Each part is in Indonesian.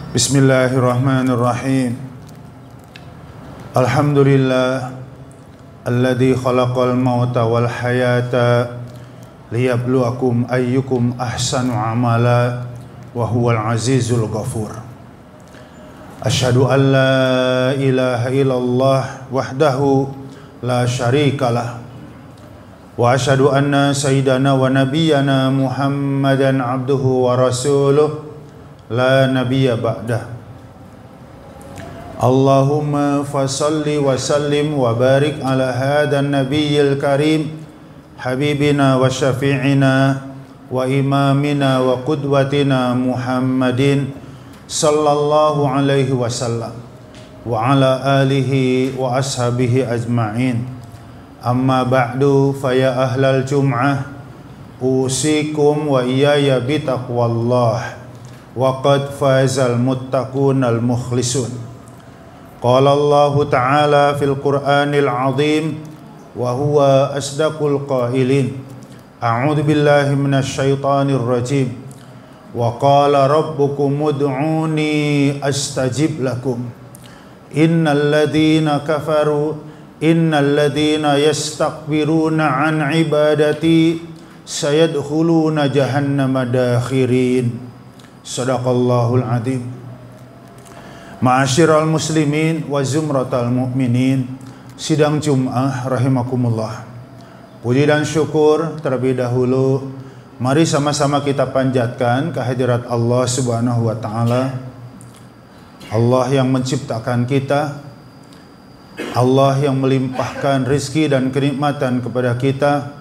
Bismillahirrahmanirrahim. Alhamdulillah alladzi khalaqal mauta wal hayata liyabluwakum ayyukum ahsanu amala wa huwal azizul ghafur. Asyhadu an la ilaha illallah wahdahu la syarikalah wa asyhadu anna sayyidana wa nabiyyana Muhammadan abduhu wa rasuluh la nabiyya ba'dah. Allahumma fasalli wa sallim wa barik ala hadan nabiyyil karim habibina wa syafi'ina wa imamina wa qudwatina Muhammadin sallallahu alaihi wasallam wa ala alihi wa ashabihi ajma'in. Amma ba'du, faya ahlal jum'ah usikum wa iyaya bitaqwallah wa qad fazal muttaqunal mukhlisun. Qala Allah Ta'ala fil Qur'anil azim wa huwa asdaqul qailin. A'udzu billahi minasy syaithanir rajim. Wa qala rabbukum ud'uni astajib lakum. Innal ladzina yastakbiruna an ibadati sayadkhuluna jahannama dakhirin. Sadaqallahul adzim. Ma'asyiral muslimin wa zumratal mu'minin, sidang Jum'ah rahimakumullah. Puji dan syukur terlebih dahulu mari sama-sama kita panjatkan kehadirat Allah Subhanahu wa taala. Allah yang menciptakan kita, Allah yang melimpahkan rizki dan kenikmatan kepada kita,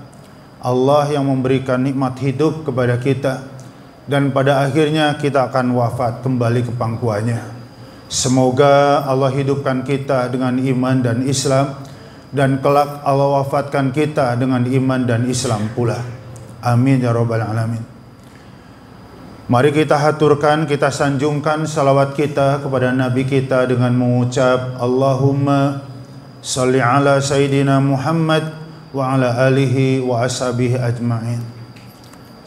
Allah yang memberikan nikmat hidup kepada kita, dan pada akhirnya kita akan wafat kembali ke pangkuannya. Semoga Allah hidupkan kita dengan iman dan Islam, dan kelak Allah wafatkan kita dengan iman dan Islam pula. Amin ya rabbal alamin. Mari kita haturkan, kita sanjungkan salawat kita kepada Nabi kita dengan mengucap Allahumma salli ala Sayyidina Muhammad wa ala alihi wa ashabihi ajma'in.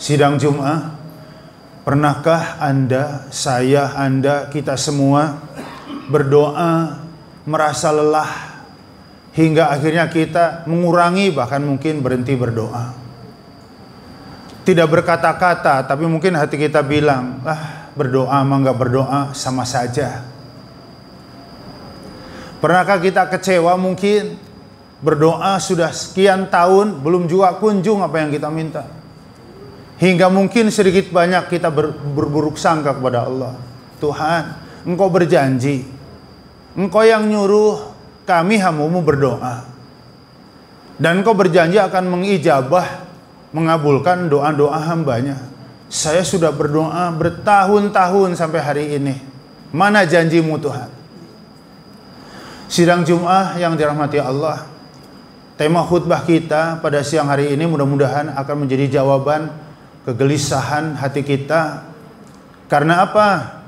Sidang Jum'ah, pernahkah Anda, saya, Anda, kita semua berdoa merasa lelah hingga akhirnya kita mengurangi, bahkan mungkin berhenti berdoa? Tidak berkata-kata, tapi mungkin hati kita bilang, berdoa mah nggak berdoa sama saja. Pernahkah kita kecewa mungkin berdoa sudah sekian tahun belum juga kunjung apa yang kita minta? Hingga mungkin sedikit banyak kita berburuk sangka kepada Allah. Tuhan, Engkau berjanji, Engkau yang nyuruh kami hambamu berdoa, dan Engkau berjanji akan mengijabah, mengabulkan doa-doa hambanya. Saya sudah berdoa bertahun-tahun sampai hari ini. Mana janjimu Tuhan? Sidang Jum'ah yang dirahmati Allah, tema khutbah kita pada siang hari ini mudah-mudahan akan menjadi jawaban kegelisahan hati kita. Karena apa?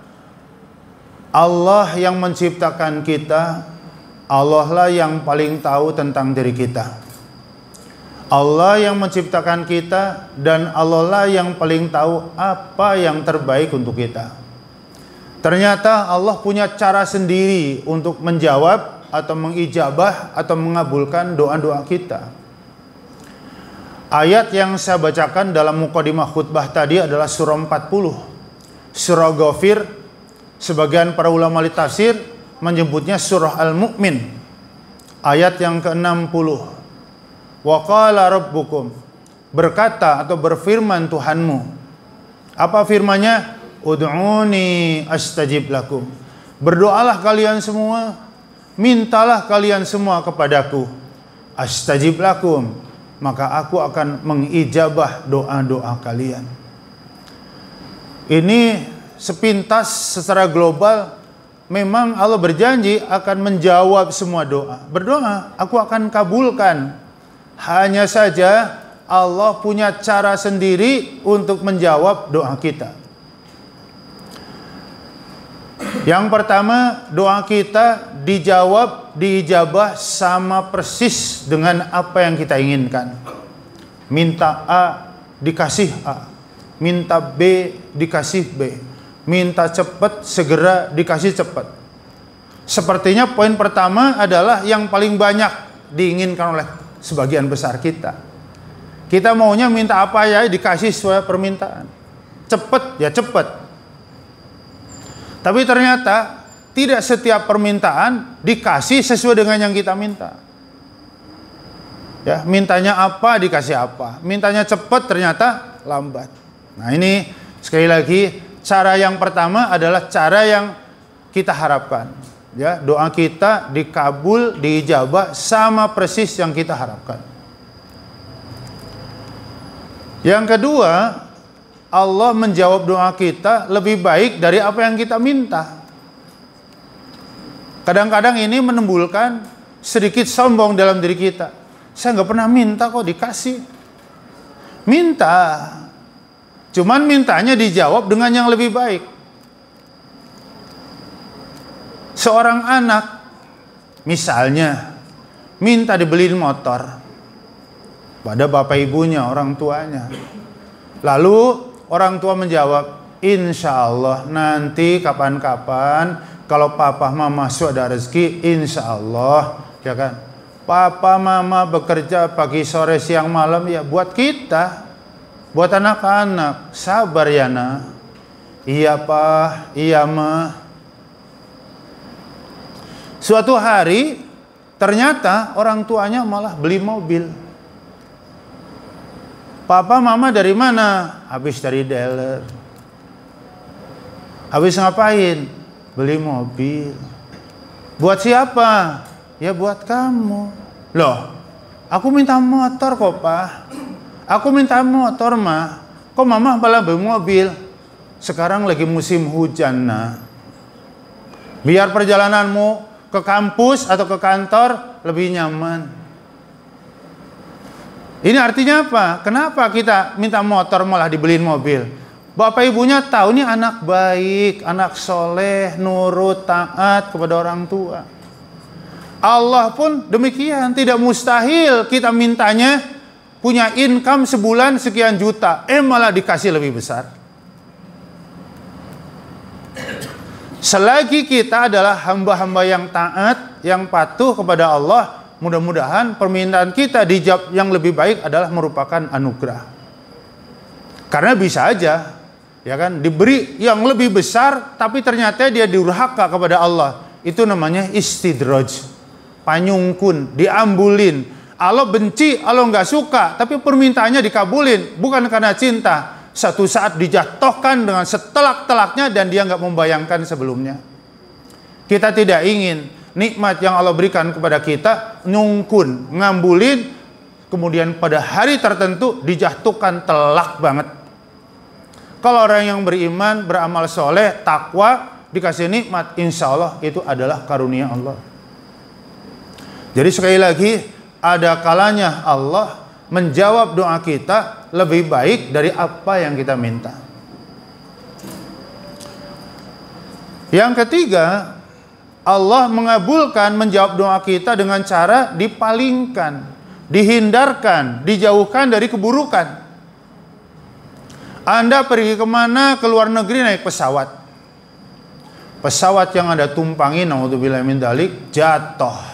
Allah yang menciptakan kita, Allah lah yang paling tahu tentang diri kita. Allah yang menciptakan kita, dan Allah lah yang paling tahu apa yang terbaik untuk kita. Ternyata Allah punya cara sendiri untuk menjawab atau mengijabah atau mengabulkan doa-doa kita. Ayat yang saya bacakan dalam mukadimah khutbah tadi adalah surah 40, surah Ghafir. Sebagian para ulama tafsir menyebutnya surah Al-Mu'min, ayat yang ke-60. Wa qala rabbukum, berkata atau berfirman Tuhanmu. Apa firmannya? Ud'uni astajib lakum. Berdoalah kalian semua, mintalah kalian semua kepadaku. Astajib lakum, maka aku akan mengijabah doa-doa kalian. Ini sepintas secara global, memang Allah berjanji akan menjawab semua doa. Berdoa, aku akan kabulkan. Hanya saja Allah punya cara sendiri untuk menjawab doa kita. Yang pertama, doa kita dijawab, diijabah sama persis dengan apa yang kita inginkan. Minta A, dikasih A. Minta B, dikasih B. minta cepat, segera dikasih cepat. Sepertinya poin pertama adalah yang paling banyak diinginkan oleh sebagian besar kita. Kita maunya minta apa ya dikasih sesuai permintaan. Cepat ya cepat. Tapi ternyata tidak setiap permintaan dikasih sesuai dengan yang kita minta. Ya, mintanya apa dikasih apa. Mintanya cepat ternyata lambat. Nah, ini sekali lagi cara yang pertama adalah cara yang kita harapkan. Ya, doa kita dikabul, diijabah sama persis yang kita harapkan. Yang kedua, Allah menjawab doa kita lebih baik dari apa yang kita minta. Kadang-kadang ini menimbulkan sedikit sombong dalam diri kita. Saya nggak pernah minta kok dikasih. Minta. Cuman mintanya dijawab dengan yang lebih baik. Seorang anak misalnya minta dibeliin motor pada bapak ibunya, orang tuanya. Lalu orang tua menjawab, insya Allah nanti kapan-kapan kalau papa mama sudah ada rezeki, insya Allah, ya kan? Papa mama bekerja pagi sore siang malam ya buat kita, buat anak-anak. Sabar ya nak. Iya pak, iya ma. Suatu hari ternyata orang tuanya malah beli mobil. Papa mama dari mana? Habis dari dealer. Habis ngapain? Beli mobil. Buat siapa? Ya buat kamu. Loh, aku minta motor kok pak. Aku minta motor mah. Kok mama malah beli mobil? Sekarang lagi musim hujan nak. Biar perjalananmu ke kampus atau ke kantor lebih nyaman. Ini artinya apa? Kenapa kita minta motor malah dibeliin mobil? Bapak ibunya tahu ini anak baik, anak soleh, nurut, taat kepada orang tua. Allah pun demikian, tidak mustahil kita mintanya punya income sebulan sekian juta, malah dikasih lebih besar. Selagi kita adalah hamba-hamba yang taat, yang patuh kepada Allah, mudah-mudahan permintaan kita dijawab yang lebih baik adalah merupakan anugerah. Karena bisa aja, ya kan, diberi yang lebih besar, tapi ternyata dia durhaka kepada Allah. Itu namanya istidraj, panyungkun, diambulin. Allah benci, Allah nggak suka, tapi permintaannya dikabulin, bukan karena cinta. Satu saat dijatuhkan dengan setelak-telaknya dan dia nggak membayangkan sebelumnya. Kita tidak ingin nikmat yang Allah berikan kepada kita nyungkun, ngambulin, kemudian pada hari tertentu dijatuhkan telak banget. Kalau orang yang beriman, beramal soleh, takwa, dikasih nikmat, insya Allah itu adalah karunia Allah. Jadi sekali lagi, ada kalanya Allah menjawab doa kita lebih baik dari apa yang kita minta. Yang ketiga, Allah mengabulkan menjawab doa kita dengan cara dipalingkan, dihindarkan, dijauhkan dari keburukan. Anda pergi kemana, ke luar negeri naik pesawat. Pesawat yang Anda tumpangi, naudzubillah min dzalik, jatuh.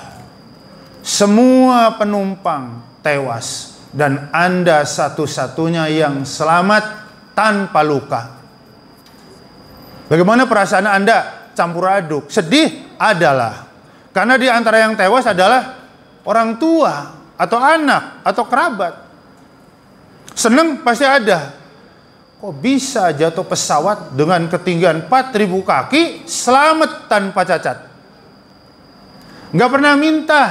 Semua penumpang tewas. Dan Anda satu-satunya yang selamat tanpa luka. Bagaimana perasaan Anda? Campur aduk. Sedih adalah. Karena di antara yang tewas adalah orang tua, atau anak, atau kerabat. Seneng pasti ada. Kok bisa jatuh pesawat dengan ketinggian 4.000 kaki selamat tanpa cacat? Nggak pernah minta.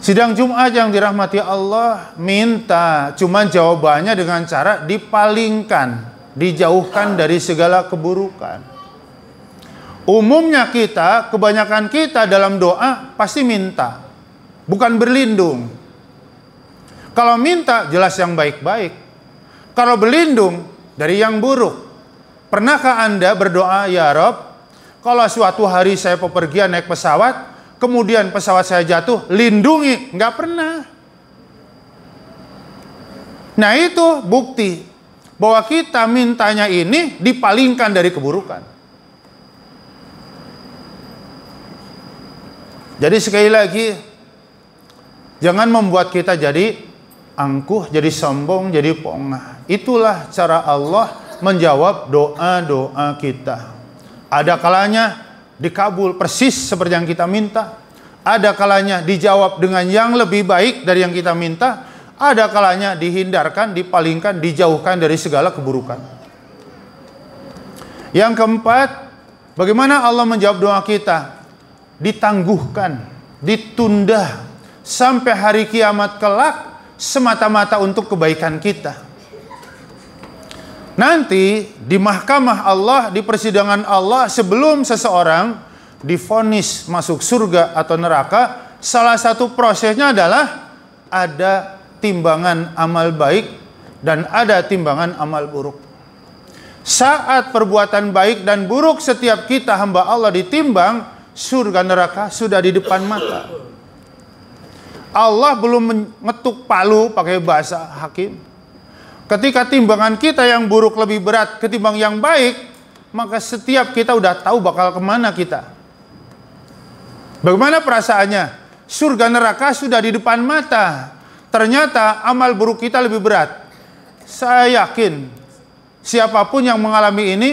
Sidang Jumat yang dirahmati Allah minta, cuman jawabannya dengan cara dipalingkan, dijauhkan dari segala keburukan. Umumnya kita, kebanyakan kita dalam doa pasti minta, bukan berlindung. Kalau minta jelas yang baik-baik. Kalau berlindung dari yang buruk. Pernahkah Anda berdoa, ya Rob, kalau suatu hari saya bepergian naik pesawat, kemudian pesawat saya jatuh, lindungi? Nggak pernah. Nah itu bukti bahwa kita mintanya ini dipalingkan dari keburukan. Jadi sekali lagi, jangan membuat kita jadi angkuh, jadi sombong, jadi pongah. Itulah cara Allah menjawab doa-doa kita. Ada kalanya dikabul persis seperti yang kita minta. Ada kalanya dijawab dengan yang lebih baik dari yang kita minta. Ada kalanya dihindarkan, dipalingkan, dijauhkan dari segala keburukan. Yang keempat, bagaimana Allah menjawab doa kita? Ditangguhkan, ditunda sampai hari kiamat kelak, semata-mata untuk kebaikan kita. Nanti di mahkamah Allah, di persidangan Allah, sebelum seseorang divonis masuk surga atau neraka, salah satu prosesnya adalah ada timbangan amal baik dan ada timbangan amal buruk. Saat perbuatan baik dan buruk setiap kita hamba Allah ditimbang, surga neraka sudah di depan mata. Allah belum mengetuk palu pakai bahasa hakim. Ketika timbangan kita yang buruk lebih berat ketimbang yang baik, maka setiap kita udah tahu bakal kemana kita. Bagaimana perasaannya? Surga neraka sudah di depan mata. Ternyata amal buruk kita lebih berat. Saya yakin siapapun yang mengalami ini,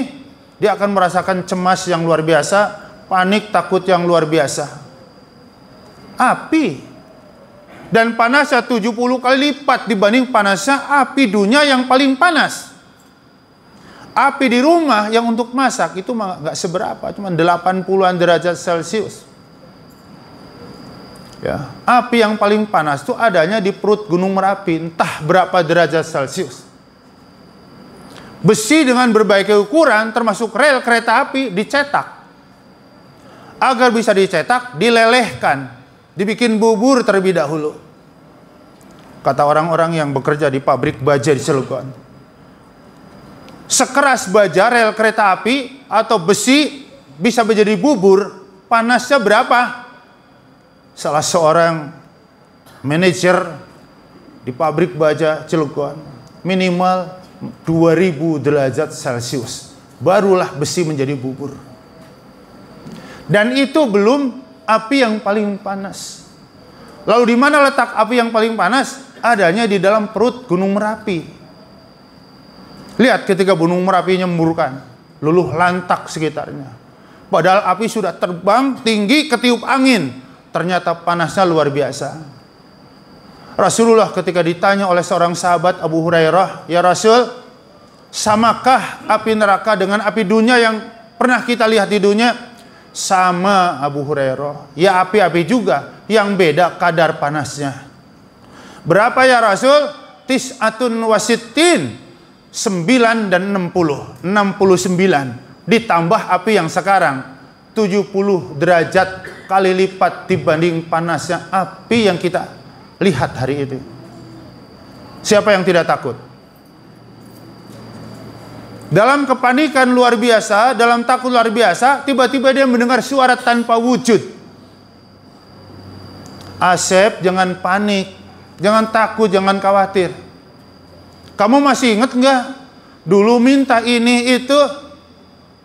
dia akan merasakan cemas yang luar biasa, panik, takut yang luar biasa. Api. Dan panasnya 70 kali lipat dibanding panasnya api dunia yang paling panas. Api di rumah yang untuk masak itu nggak seberapa, cuma 80-an derajat Celcius. Ya, api yang paling panas itu adanya di perut Gunung Merapi, entah berapa derajat Celcius. Besi dengan berbagai ukuran, termasuk rel kereta api, dicetak. Agar bisa dicetak, dilelehkan, dibikin bubur terlebih dahulu. Kata orang-orang yang bekerja di pabrik baja di Cilegon. Sekeras baja rel kereta api atau besi bisa menjadi bubur, panasnya berapa? Salah seorang manajer di pabrik baja Cilegon, minimal 2000 derajat Celcius. Barulah besi menjadi bubur. Dan itu belum api yang paling panas. Lalu di mana letak api yang paling panas? Adanya di dalam perut Gunung Merapi. Lihat ketika Gunung Merapi nyemburkan, luluh lantak sekitarnya. Padahal api sudah terbang tinggi, ketiup angin. Ternyata panasnya luar biasa. Rasulullah ketika ditanya oleh seorang sahabat Abu Hurairah, "Ya Rasul, samakah api neraka dengan api dunia yang pernah kita lihat di dunia?" "Sama Abu Hurairah." "Ya api-api juga, yang beda kadar panasnya." "Berapa ya Rasul?" "Tis'atun wasittin." 9 dan 60. 69. Ditambah api yang sekarang. 70 derajat kali lipat dibanding panasnya api yang kita lihat hari ini. Siapa yang tidak takut? Dalam kepanikan luar biasa, dalam takut luar biasa, tiba-tiba dia mendengar suara tanpa wujud. Asep, jangan panik, jangan takut, jangan khawatir. Kamu masih ingat nggak? Dulu minta ini itu,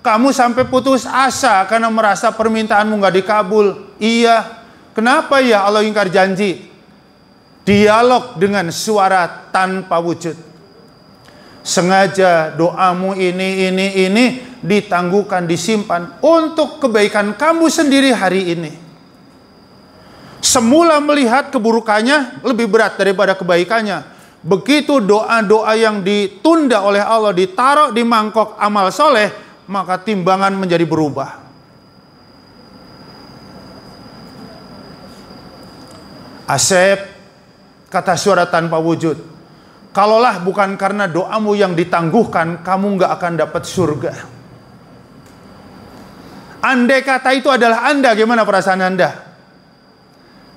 kamu sampai putus asa karena merasa permintaanmu nggak dikabul. Iya. Kenapa ya Allah ingkar janji? Dialog dengan suara tanpa wujud. Sengaja doamu ini ditangguhkan, disimpan untuk kebaikan kamu sendiri hari ini. Semula melihat keburukannya lebih berat daripada kebaikannya. Begitu doa-doa yang ditunda oleh Allah ditaruh di mangkok amal soleh, maka timbangan menjadi berubah. Asep, kata suara tanpa wujud, kalaulah bukan karena doamu yang ditangguhkan, kamu nggak akan dapat surga. Andai kata itu adalah Anda, gimana perasaan Anda?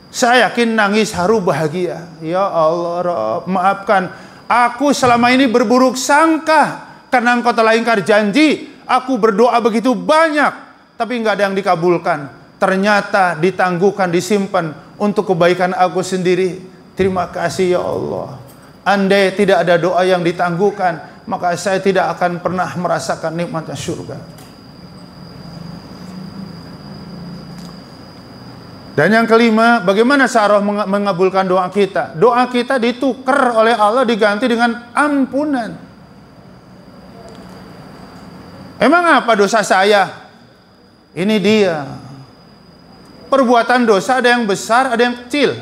Saya yakin nangis haru bahagia. Ya Allah, Rabb, maafkan aku selama ini berburuk sangka karena Engkau telah ingkar janji. Aku berdoa begitu banyak, tapi nggak ada yang dikabulkan. Ternyata ditangguhkan, disimpan untuk kebaikan aku sendiri. Terima kasih ya Allah. Andai tidak ada doa yang ditangguhkan, maka saya tidak akan pernah merasakan nikmatnya surga. Dan yang kelima, bagaimana cara mengabulkan doa kita? Doa kita ditukar oleh Allah, diganti dengan ampunan. Emang apa dosa saya? Ini dia. Perbuatan dosa ada yang besar, ada yang kecil.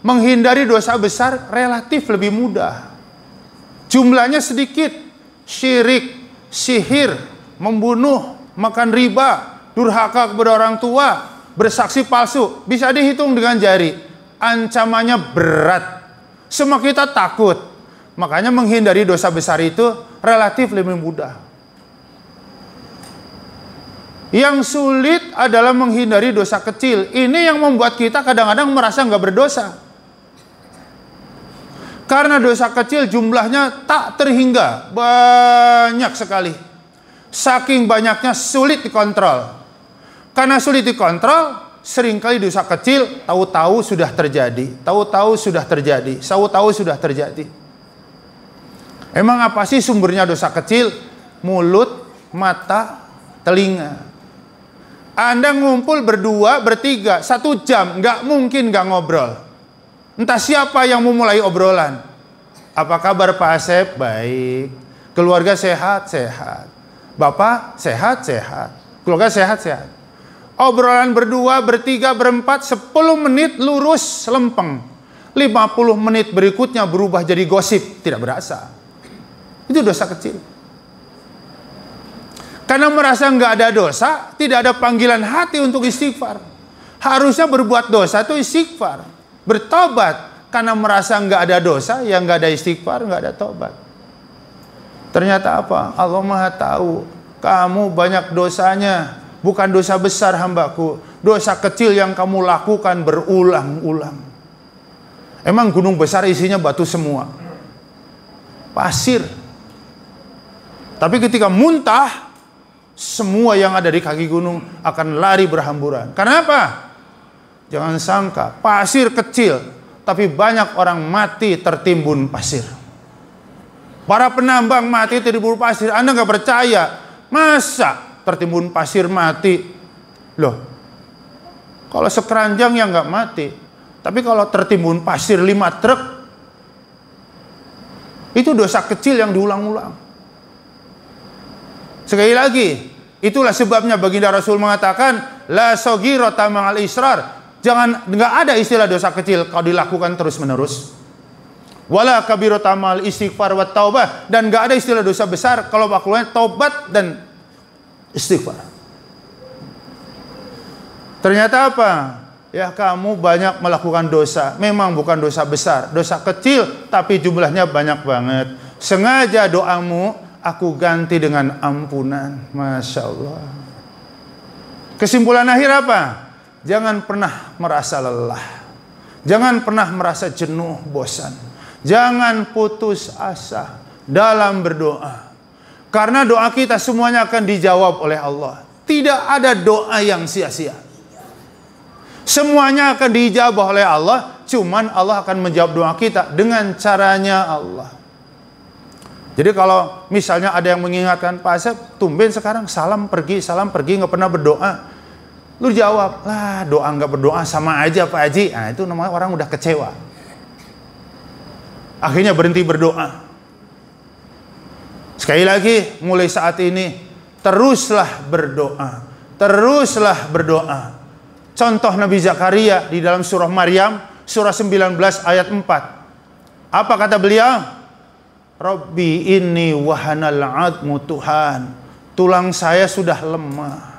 Menghindari dosa besar relatif lebih mudah. Jumlahnya sedikit. Syirik, sihir, membunuh, makan riba, durhaka kepada orang tua, bersaksi palsu, bisa dihitung dengan jari. Ancamannya berat. Semua kita takut. Makanya menghindari dosa besar itu relatif lebih mudah. Yang sulit adalah menghindari dosa kecil. Ini yang membuat kita kadang-kadang merasa nggak berdosa. Karena dosa kecil jumlahnya tak terhingga. Banyak sekali. Saking banyaknya sulit dikontrol. Karena sulit dikontrol, seringkali dosa kecil tahu-tahu sudah terjadi. Tahu-tahu sudah terjadi. Tahu-tahu sudah terjadi. Emang apa sih sumbernya dosa kecil? Mulut, mata, telinga. Anda ngumpul berdua, bertiga, 1 jam, nggak mungkin nggak ngobrol. Entah siapa yang memulai obrolan. Apa kabar Pak Asep? Baik. Keluarga sehat? Sehat. Bapak sehat? Sehat. Keluarga sehat? Sehat. Obrolan berdua, bertiga, berempat, 10 menit lurus lempeng. 50 menit berikutnya berubah jadi gosip, tidak berasa. Itu dosa kecil. Karena merasa nggak ada dosa, tidak ada panggilan hati untuk istighfar. Harusnya berbuat dosa itu istighfar, bertobat. Karena merasa nggak ada dosa, yang nggak ada istighfar, nggak ada tobat. Ternyata apa? Allah Maha tahu. Kamu banyak dosanya. Bukan dosa besar hambaku, dosa kecil yang kamu lakukan berulang-ulang. Emang gunung besar isinya batu semua, pasir. Tapi ketika muntah, semua yang ada di kaki gunung akan lari berhamburan. Karena apa? Jangan sangka, pasir kecil, tapi banyak orang mati tertimbun pasir. Para penambang mati tertimbun pasir. Anda nggak percaya? Masa tertimbun pasir mati? Loh, kalau sekeranjang ya nggak mati. Tapi kalau tertimbun pasir 5 truk, itu dosa kecil yang diulang-ulang. Sekali lagi, itulah sebabnya baginda Rasul mengatakan, la soghirata ma'al israr. Nggak ada istilah dosa kecil kalau dilakukan terus-menerus. Wala kabirata ma'al istighfar wa taubah. Dan nggak ada istilah dosa besar kalau lakukan taubat dan istighfar. Ternyata apa? Ya, kamu banyak melakukan dosa. Memang bukan dosa besar, dosa kecil, tapi jumlahnya banyak banget. Sengaja doamu aku ganti dengan ampunan. Masya Allah. Kesimpulan akhir apa? Jangan pernah merasa lelah. Jangan pernah merasa jenuh, bosan. Jangan putus asa dalam berdoa. Karena doa kita semuanya akan dijawab oleh Allah. Tidak ada doa yang sia-sia. Semuanya akan dijawab oleh Allah. Cuman Allah akan menjawab doa kita dengan caranya Allah. Jadi kalau misalnya ada yang mengingatkan, Pak Asep, tumben sekarang salam pergi, nggak pernah berdoa. Lu jawab, lah doa nggak berdoa sama aja Pak Haji. Nah, itu namanya orang udah kecewa. Akhirnya berhenti berdoa. Sekali lagi, mulai saat ini, teruslah berdoa. Teruslah berdoa. Contoh Nabi Zakaria di dalam surah Maryam, surah 19 ayat 4. Apa kata beliau? Rabbi inni wahanal admu Tuhan. Tulang saya sudah lemah.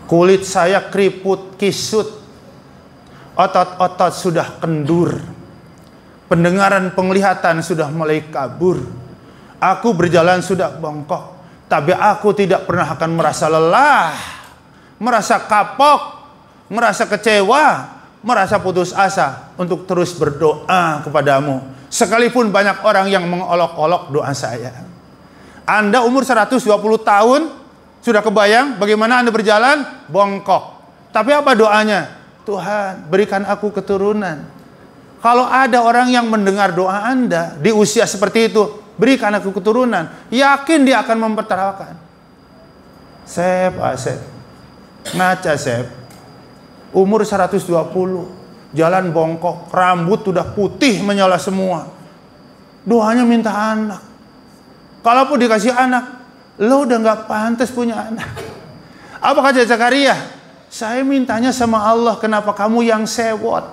Kulit saya keriput kisut. Otot-otot sudah kendur. Pendengaran penglihatan sudah mulai kabur. Aku berjalan sudah bongkok, tapi aku tidak pernah akan merasa lelah, merasa kapok, merasa kecewa, merasa putus asa untuk terus berdoa kepadamu. Sekalipun banyak orang yang mengolok-olok doa saya. Anda umur 120 tahun, sudah kebayang bagaimana Anda berjalan? Bongkok. Tapi apa doanya? Tuhan, berikan aku keturunan. Kalau ada orang yang mendengar doa Anda di usia seperti itu, berikan aku keturunan. Yakin dia akan mempertaruhkan. Sep, ngaca Sep, umur 120, jalan bongkok, rambut sudah putih menyala semua. Doanya minta anak. Kalaupun dikasih anak, lo udah gak pantas punya anak. Apa kata Zakaria? Saya mintanya sama Allah, kenapa kamu yang sewot?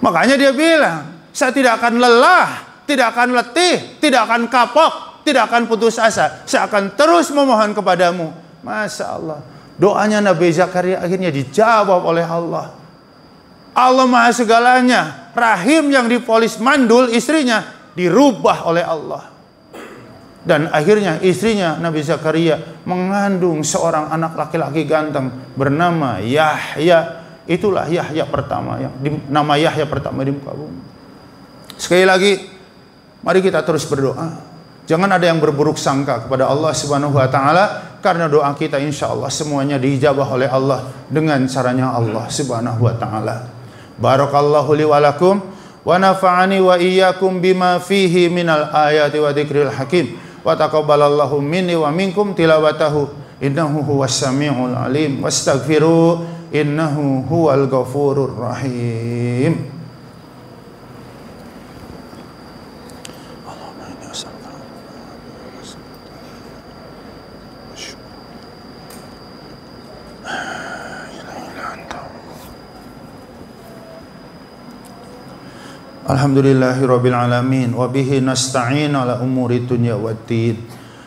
Makanya dia bilang, saya tidak akan lelah, tidak akan letih, tidak akan kapok, tidak akan putus asa. Saya akan terus memohon kepadamu. Masya Allah. Doanya Nabi Zakaria akhirnya dijawab oleh Allah. Allah Maha segalanya. Rahim yang dipolis mandul istrinya dirubah oleh Allah. Dan akhirnya istrinya Nabi Zakaria mengandung seorang anak laki-laki ganteng bernama Yahya. Itulah Yahya pertama, nama Yahya pertama di muka bumi. Sekali lagi, mari kita terus berdoa. Jangan ada yang berburuk sangka kepada Allah Subhanahu wa taala, karena doa kita insya Allah semuanya diijabah oleh Allah dengan caranya Allah Subhanahu wa taala. Barakallahu li wa lakum wa nafa'ani wa iyyakum bima fihi minal ayati wa dzikril hakim. Wa taqabbalallahu minni wa minkum tilawatahu innahu huwas samiul alim wastaghfiru innahu huwal ghafurur rahim. Alhamdulillahirabbil alamin wa bihi nasta'in ala umuri dunya waddin.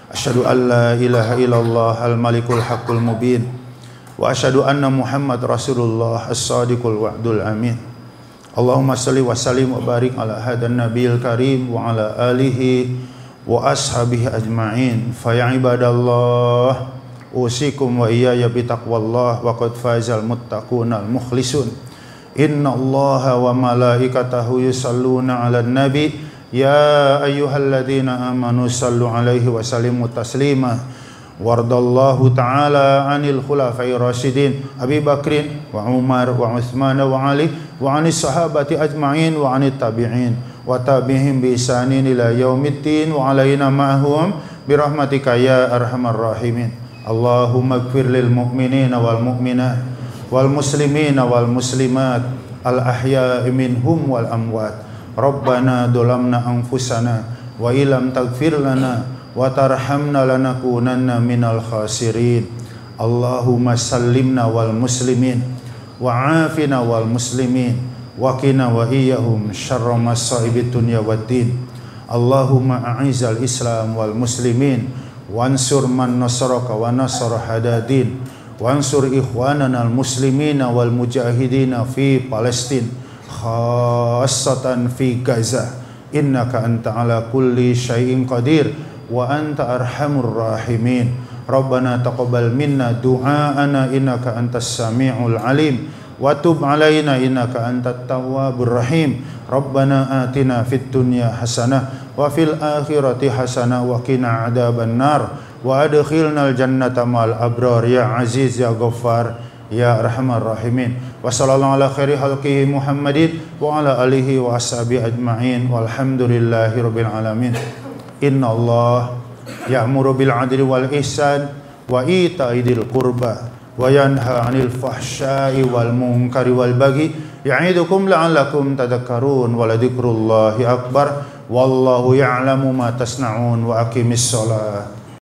Asyhadu an la ilaha illallah al-malikul haqqul mubin wa asyhadu anna Muhammad rasulullah as-sadiqul wa'dul amin. Allahumma shalli wa sallim wa barik ala hadan nabiyil karim wa ala alihi wa ashabihi ajma'in. Fa ya ibadallah usikum wa iyaya bi taqwallah wa qad fazal muttaqunal mukhlisun. Inna Allaha wa malaikatahu yusalluna ala nabi ya ayyuhalladzina amanu sallu alaihi wa sallimu taslima. Wardallahu ta'ala anil khulafai rasyidin Abi Bakrin wa Umar wa Uthman wa Ali wa anis sahabati ajma'in wa anit tabi'in wa tabi'ihim bi ihsanin ila yaumiddin wa alaina ma'hum birahmatika ya arhamar rahimin. Allahumma ighfir lil mu'minina wal mu'minat wal muslimina wal muslimat al ahya'i minhum wal amwat. Rabbana dolamna anfusana wa ilam taghfir lana wa tarhamna lanakunanna minal khasirin. Allahumma sallimna wal muslimin wa afina wal muslimin wa qina wa iyyahum syarra masaibid dunya waddin. Allahumma a'izal islam wal muslimin wansur man nasaraka wa nasara hadadin wansur ikhwanana al-muslimina wal mujahidina fi Palestin khassatan fi Gaza innaka anta ala kulli syai'in qadir wa anta arhamur rahimin. Rabbana taqabbal minna du'aana innaka antas sami'ul alim wa tub alaina innaka antat tawwabur rahim. Rabbana atina fid dunya hasanah wa fil akhirati hasanah wa qina adzaban nar wa adkhilnal jannata ma'al abrar ya aziz ya ghaffar ya arhamar rahimin. Wa sallallahu ala khairi khalqihi Muhammadin wa ala alihi wa ashabihi ajma'in walhamdulillahi rabbil alamin. Inna Allah ya'muru bil adli wal ihsan wa ita'i dzil qurba wa yanha 'anil fahsya'i wal munkari wal baghi ya'idukum la'allakum tadhakkarun wa la dzikrullahi akbar wallahu ya'lamu ma tasna'un wa aqimis shalah.